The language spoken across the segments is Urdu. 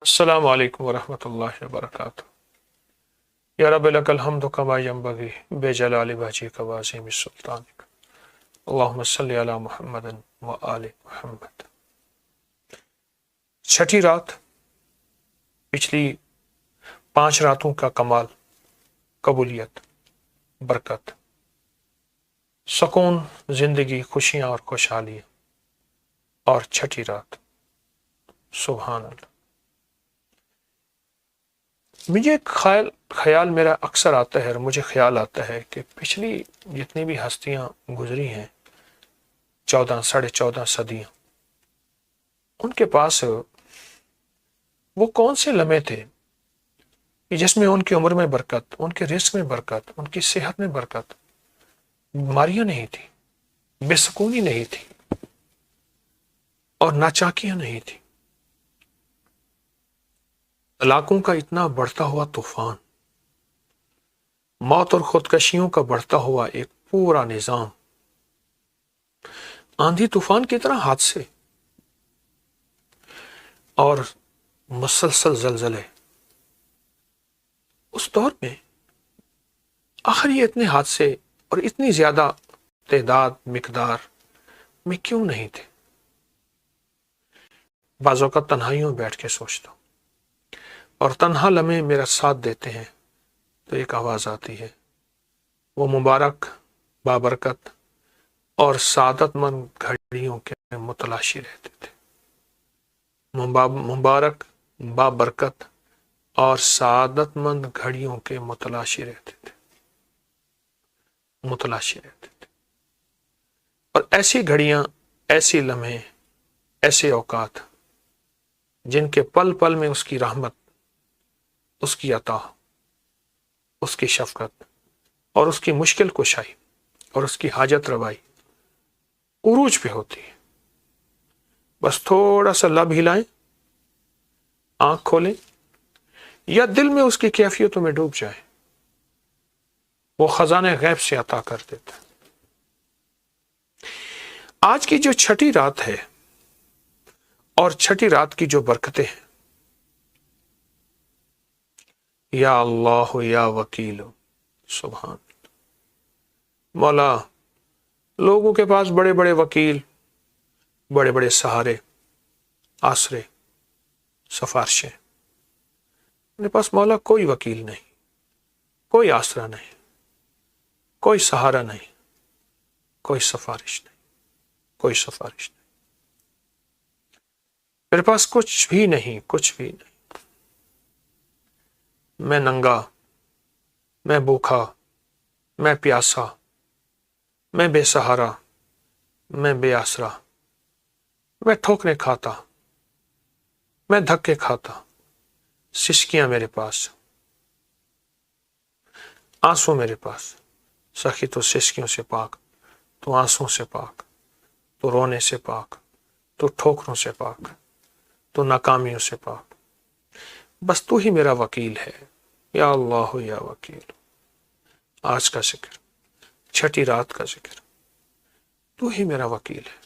السلام علیکم ورحمۃ اللہ وبرکاتہ۔ یا رب لک الحمد کما ینبغی بجلال وجہک وعظیم سلطانک، اللہم صلی علی محمد و آل محمد۔ چھٹی رات پچھلی 5 راتوں کا کمال، قبولیت، برکت، سکون، زندگی، خوشیاں اور خوشحالیاں، اور چھٹی رات، سبحان اللہ۔ مجھے ایک خیال میرا اکثر آتا ہے، اور مجھے خیال آتا ہے کہ پچھلی جتنی بھی ہستیاں گزری ہیں، 14 ساڑھے 14 صدیاں، ان کے پاس وہ کون سے لمحے تھے کہ جس میں ان کی عمر میں برکت، ان کے رزق میں برکت، ان کی صحت میں برکت، بیماریاں نہیں تھی، بے سکونی نہیں تھی، اور ناچاکیاں نہیں تھی، طلاقوں کا اتنا بڑھتا ہوا طوفان، موت اور خودکشیوں کا بڑھتا ہوا ایک پورا نظام، آندھی طوفان کی طرح حادثے اور مسلسل زلزلے۔ اس دور میں آخر یہ اتنے حادثے اور اتنی زیادہ تعداد مقدار میں کیوں نہیں تھے؟ بعض اوقات تنہائیوں میں بیٹھ کے سوچتا ہوں، اور تنہا لمحے میرا ساتھ دیتے ہیں تو ایک آواز آتی ہے، وہ مبارک، بابرکت اور سعادت مند گھڑیوں کے متلاشی رہتے تھے۔ مبارک، بابرکت اور سعادت مند گھڑیوں کے متلاشی رہتے تھے، متلاشی رہتے تھے۔ اور ایسی گھڑیاں، ایسی لمحے، ایسے اوقات جن کے پل پل میں اس کی رحمت، اس کی عطا، اس کی شفقت اور اس کی مشکل کشائی اور اس کی حاجت روائی عروج پہ ہوتی ہے۔ بس تھوڑا سا لب ہلائیں، آنکھ کھولیں، یا دل میں اس کی کیفیتوں میں ڈوب جائیں، وہ خزانے غیب سے عطا کر دیتا ہے۔ آج کی جو چھٹی رات ہے، اور چھٹی رات کی جو برکتیں ہیں، یا اللہ یا وکیل، سبحان مولا، لوگوں کے پاس بڑے بڑے وکیل، بڑے بڑے سہارے، آسرے، سفارشیں، میرے پاس مولا کوئی وکیل نہیں، کوئی آسرا نہیں، کوئی سہارا نہیں، کوئی سفارش نہیں، کوئی سفارش نہیں، میرے پاس کچھ بھی نہیں، کچھ بھی نہیں۔ میں ننگا، میں بھوکا، میں پیاسا، میں بے سہارا، میں بے آسرا، میں ٹھوکریں کھاتا، میں دھکے کھاتا، سسکیاں میرے پاس، آنسو میرے پاس۔ سخی تو سسکیوں سے پاک، تو آنسوں سے پاک، تو رونے سے پاک، تو ٹھوکروں سے پاک، تو ناکامیوں سے پاک، بس تو ہی میرا وکیل ہے، یا اللہ یا وکیل۔ آج کا ذکر، چھٹی رات کا ذکر، تو ہی میرا وکیل ہے،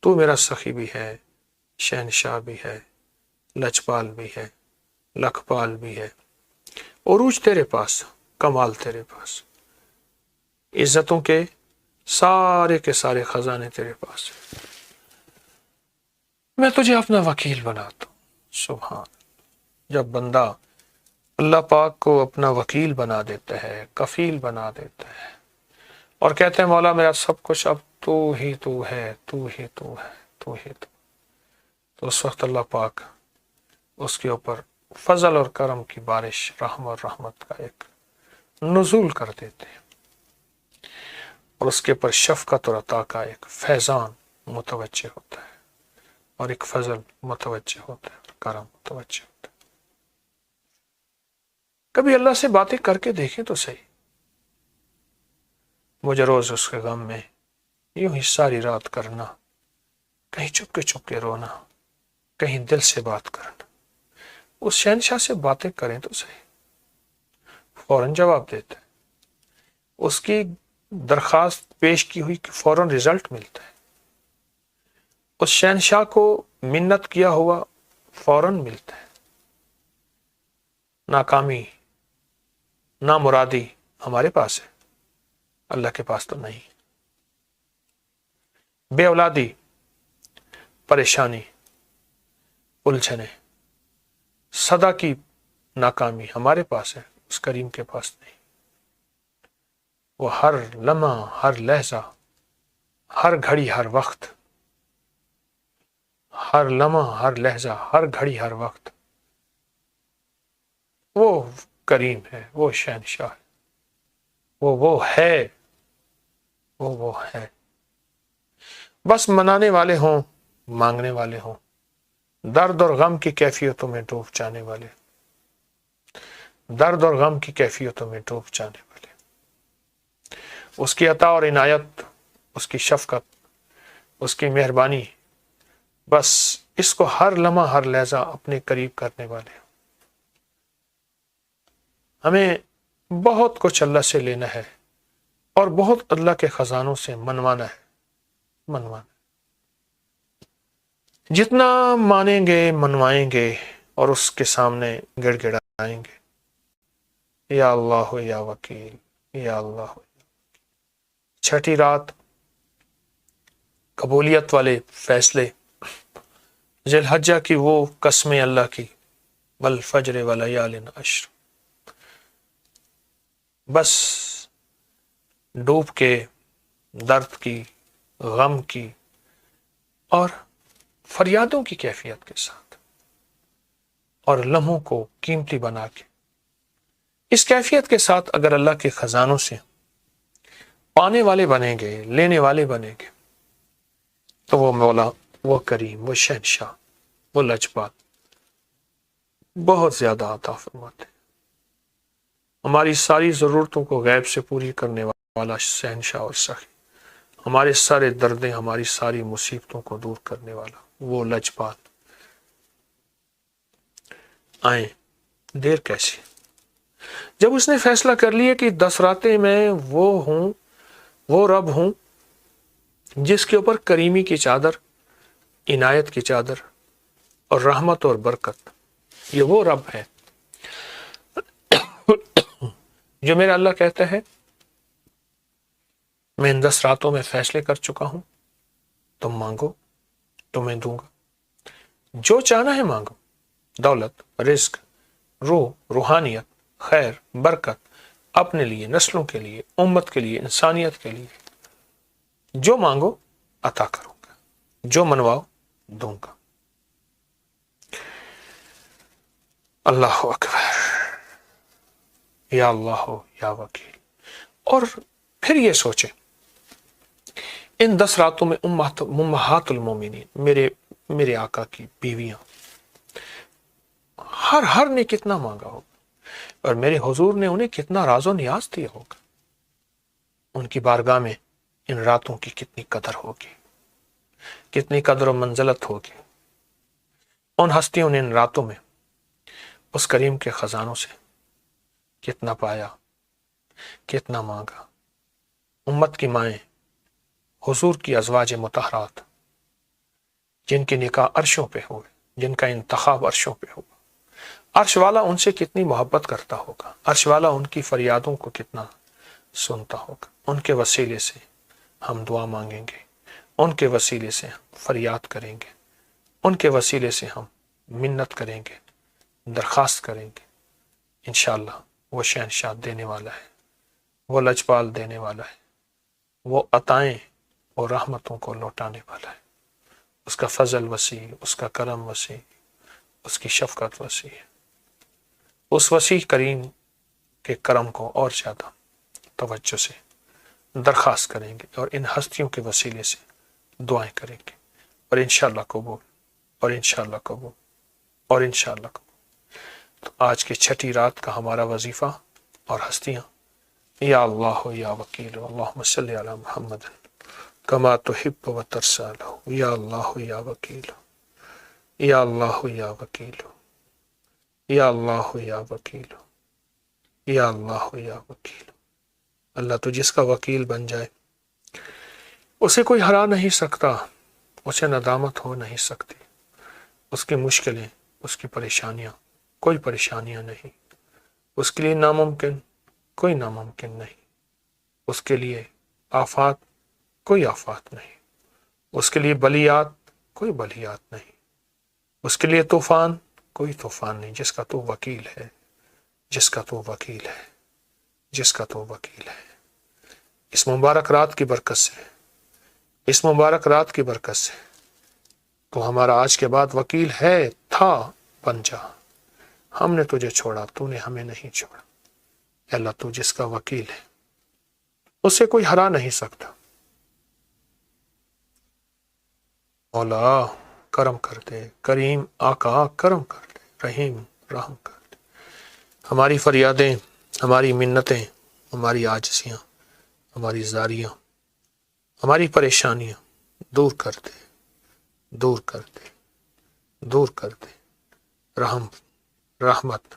تو میرا سخی بھی ہے، شہنشاہ بھی ہے، لجپال بھی ہے، لکھپال بھی ہے۔ عروج تیرے پاس، کمال تیرے پاس، عزتوں کے سارے خزانے تیرے پاس ہیں۔ میں تجھے اپنا وکیل بناتا ہوں، سبحان۔ جب بندہ اللہ پاک کو اپنا وکیل بنا دیتا ہے، کفیل بنا دیتا ہے، اور کہتے ہیں مولا میرا سب کچھ اب تو ہی تو ہے، تو ہی تو ہے، تو ہی تو اس وقت اللہ پاک اس کے اوپر فضل اور کرم کی بارش، رحم اور رحمت کا ایک نزول کر دیتے ہیں، اور اس کے اوپر شفقت اور عطا کا ایک فیضان متوجہ ہوتا ہے، اور ایک فضل متوجہ ہوتا ہے، اور کرم متوجہ ہوتا ہے۔ کبھی اللہ سے باتیں کر کے دیکھیں تو صحیح۔ مجھے روز اس کے غم میں یوں ہی ساری رات کرنا، کہیں چپ کے رونا، کہیں دل سے بات کرنا۔ اس شہنشاہ سے باتیں کریں تو صحیح، فوراً جواب دیتا ہے، اس کی درخواست پیش کی ہوئی کہ فوراً رزلٹ ملتا ہے۔ اس شہنشاہ کو منت کیا ہوا فوراً ملتا ہے. ناکامی، نامرادی ہمارے پاس ہے، اللہ کے پاس تو نہیں. بے اولادی، پریشانی، الجھنیں، صدا کی ناکامی ہمارے پاس ہے، اس کریم کے پاس نہیں. وہ ہر لمحہ، ہر لحظہ، ہر گھڑی، ہر وقت، ہر لمحہ، ہر لحظہ، ہر گھڑی، ہر وقت وہ کریم ہے، وہ شہنشاہ ہے، وہ ہے، وہ ہے. بس منانے والے ہوں، مانگنے والے ہوں، درد اور غم کی کیفیتوں میں ڈوب جانے والے، درد اور غم کی کیفیتوں میں ڈوب جانے والے. اس کی عطا اور عنایت، اس کی شفقت، اس کی مہربانی، بس اس کو ہر لمحہ، ہر لحظہ اپنے قریب کرنے والے. ہمیں بہت کچھ اللہ سے لینا ہے اور بہت اللہ کے خزانوں سے منوانا ہے. جتنا مانیں گے، منوائیں گے اور اس کے سامنے گڑ گڑائیں گے. یا اللہ یا وکیل، یا اللہ. چھٹی رات، قبولیت والے فیصلے، ذی الحجہ کی وہ قسمیں اللہ کی، والفجر ولیال عشر. بس ڈوب کے درد کی، غم کی اور فریادوں کی کیفیت کے ساتھ اور لمحوں کو قیمتی بنا کے، اس کیفیت کے ساتھ اگر اللہ کے خزانوں سے پانے والے بنیں گے، لینے والے بنیں گے، تو وہ مولا، وہ کریم، وہ شہنشاہ، وہ لجپال بہت زیادہ عطا فرماتے ہیں. ہماری ساری ضرورتوں کو غیب سے پوری کرنے والا شہنشاہ اور سخی، ہمارے سارے دردیں، ہماری ساری مصیبتوں کو دور کرنے والا وہ لجپال. آئیں، دیر کیسی؟ جب اس نے فیصلہ کر لیا کہ 10 راتیں میں وہ ہوں، وہ رب ہوں جس کے اوپر کریمی کی چادر، عنایت کی چادر اور رحمت اور برکت، یہ وہ رب ہے جو میرا اللہ کہتا ہے میں ان 10 راتوں میں فیصلے کر چکا ہوں، تم مانگو تمہیں دوں گا، جو چاہنا ہے مانگو، دولت، رزق، روح، روحانیت، خیر، برکت، اپنے لیے، نسلوں کے لیے، امت کے لیے، انسانیت کے لیے، جو مانگو عطا کروں گا، جو منواؤ دوں گا. اللہ اکبر، یا اللہ یا وکیل. اور پھر یہ سوچیں، ان 10 راتوں میں امہات المومنین، میرے آقا کی بیویاں، ہر نے کتنا مانگا ہوگا اور میرے حضور نے انہیں کتنا راز و نیاز دیا ہوگا. ان کی بارگاہ میں ان راتوں کی کتنی قدر ہوگی، کتنی قدر و منزلت ہوگی. ان ہستیوں نے ان راتوں میں اس کریم کے خزانوں سے کتنا پایا، کتنا مانگا. امت کی مائیں، حضور کی ازواج مطہرات، جن کے نکاح عرشوں پہ ہوئے، جن کا انتخاب عرشوں پہ ہوا، عرش والا ان سے کتنی محبت کرتا ہوگا، عرش والا ان کی فریادوں کو کتنا سنتا ہوگا. ان کے وسیلے سے ہم دعا مانگیں گے، ان کے وسیلے سے ہم فریاد کریں گے، ان کے وسیلے سے ہم منت کریں گے، درخواست کریں گے. انشاءاللہ وہ شہنشاہ دینے والا ہے، وہ لجپال دینے والا ہے، وہ عطائیں اور رحمتوں کو لوٹانے والا ہے. اس کا فضل وسیع، اس کا کرم وسیع، اس کی شفقت وسیع ہے. اس وسیع کریم کے کرم کو اور زیادہ توجہ سے درخواست کریں گے اور ان ہستیوں کے وسیلے سے دعائیں کریں گے، اور انشاءاللہ قبول، اور انشاءاللہ قبول، اور انشاءاللہ قبول. تو آج کی چھٹی رات کا ہمارا وظیفہ اور ہستیاں، یا اللہ یا وکیل، اللہم صلی علی محمد کما تحب و ترضی. یا اللہ یا وکیل، یا اللہ یا وکیل، یا اللہ یا وکیل، یا اللہ یا وکیل. اللہ تو جس کا وکیل بن جائے اسے کوئی ہرا نہیں سکتا، اسے ندامت ہو نہیں سکتی، اس کی مشکلیں اس کی پریشانیاں کوئی پریشانیاں نہیں، اس کے لیے ناممکن کوئی ناممکن نہیں، اس کے لیے آفات کوئی آفات نہیں، اس کے لیے بلیات کوئی بلیات نہیں، اس کے لیے طوفان کوئی طوفان نہیں، جس کا تو وکیل ہے، جس کا تو وکیل ہے، جس کا تو وکیل ہے۔ اس مبارک رات کی برکت سے، اس مبارک رات کی برکت سے تو ہمارا آج کے بعد وکیل ہے، تھا، بن جا۔ ہم نے تجھے چھوڑا، تو نے ہمیں نہیں چھوڑا۔ اے اللہ تو جس کا وکیل ہے اسے کوئی ہرا نہیں سکتا۔ مولا کرم کر دے، کریم آقا کرم کر دے، رحیم رحم کر دے۔ ہماری فریادیں، ہماری منتیں، ہماری عاجزیاں، ہماری زاریاں، ہماری پریشانیاں دور کر دے، دور کر دے، دور کر دے۔ رحم، رحمت،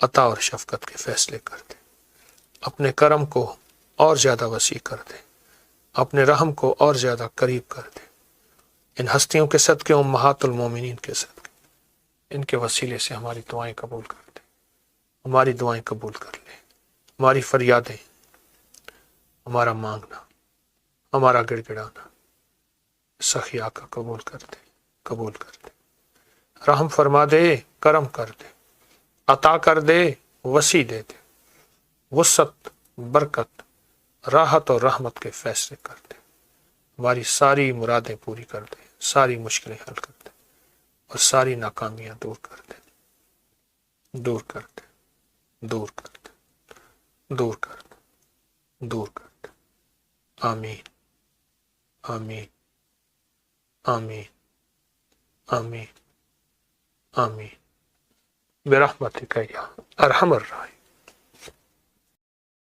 عطا اور شفقت کے فیصلے کر دے۔ اپنے کرم کو اور زیادہ وسیع کر دے، اپنے رحم کو اور زیادہ قریب کر دے۔ ان ہستیوں کے صدقے، امہات المومنین کے صدقے، ان کے وسیلے سے ہماری دعائیں قبول کر دے، ہماری دعائیں قبول کر لے، ہماری فریادیں، ہمارا مانگنا، ہمارا گڑ گڑانا سخی آقا قبول کر دے، قبول کر دے۔ رحم فرما دے، کرم کر دے، عطا کر دے، وسیع دے دے، وسعت، برکت، راحت اور رحمت کے فیصلے کر دے، ہماری ساری مرادیں پوری کر دے، ساری مشکلیں حل کر دے اور ساری ناکامیاں دور کر دے، دور کر دے، دور کر دے، دور کر دے، دور کر دے۔ آمین، آمین، آمین، آمین، آمین، برحمتک یا ارحم الراحمین۔